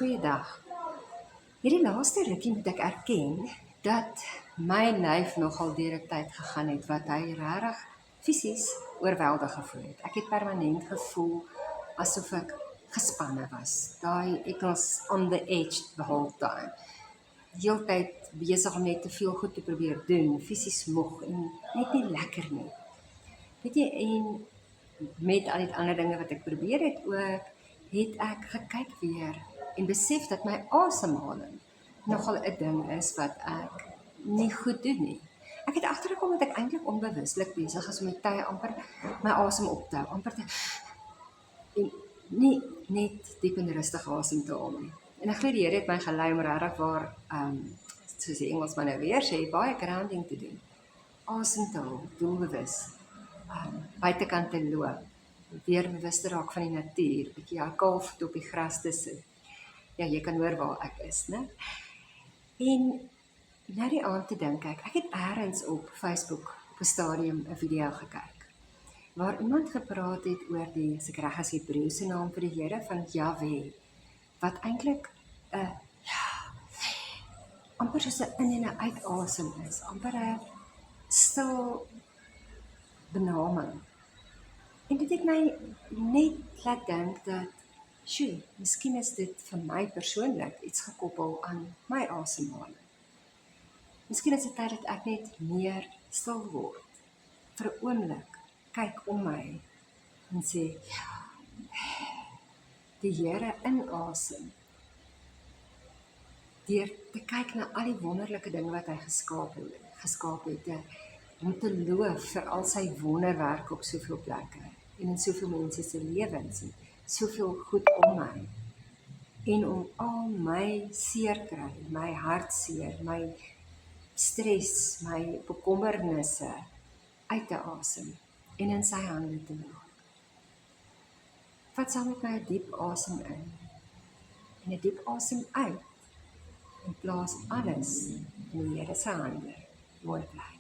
Goeiedag. Hierdie laaste rukkie moet ek erken dat my lyf nogal deur 'n tyd gegaan het wat hy regtig fisies oorweldig gevoel het. Ek het permanent gevoel asof ek gespanne was. Daai ek was on the edge the whole time. Heeltyd besig om net te veel goed te probeer doen, fisies moeg en net nie lekker nie. Weet jy, en met al die ander dinge wat ek probeer het ook, het ek gekyk weer en besef dat my asemhaling nogal 'n ding is wat ek nie goed doen nie. Ek het agtergekom dat ek eintlik onbewuslik besig is om die tye amper my asem op te hou, amper te en nie net diep en rustig asem te haal nie. En ek glo die Here het my gelei om regtig waar, soos die Engelsman nou weer sê, baie grounding te doen. Asem te haal, doelbewus, buitekant te loop, weer bewus te raak van die natuur, bietjie jou kalf op die gras te sit. Ja, jy kan hoor waar ek is, né? En na die aand te dink ek het eers op Facebook op 'n stadium 'n video gekyk, waar iemand gepraat het oor die, as ek reg is, Hebreëse naam vir die Here van Jahwe, wat eintlik 'n amper soos 'n in- en 'n uitasem is, amper 'n stil benaming. En dit het my net laat dink dat, miskien is dit vir my persoonlik iets gekoppel aan my asemhaling. Miskien is dit tyd dat ek net meer stil word, vir 'n oomblik, kyk om my en sê, die Here inasem, deur te kyk na al die wonderlike dinge wat hy geskaap het, om te loof vir al sy wonderwerke op soveel plekke, en in soveel mense se lewens, en soveel goed om my, en om al my seerkry, my hartseer, my stres, my bekommernisse uit te asem, en in sy hande te laat. Vat saam met my 'n diep asem in, en 'n diep asem uit, en plaas alles in die Here se hande. Mooi bly.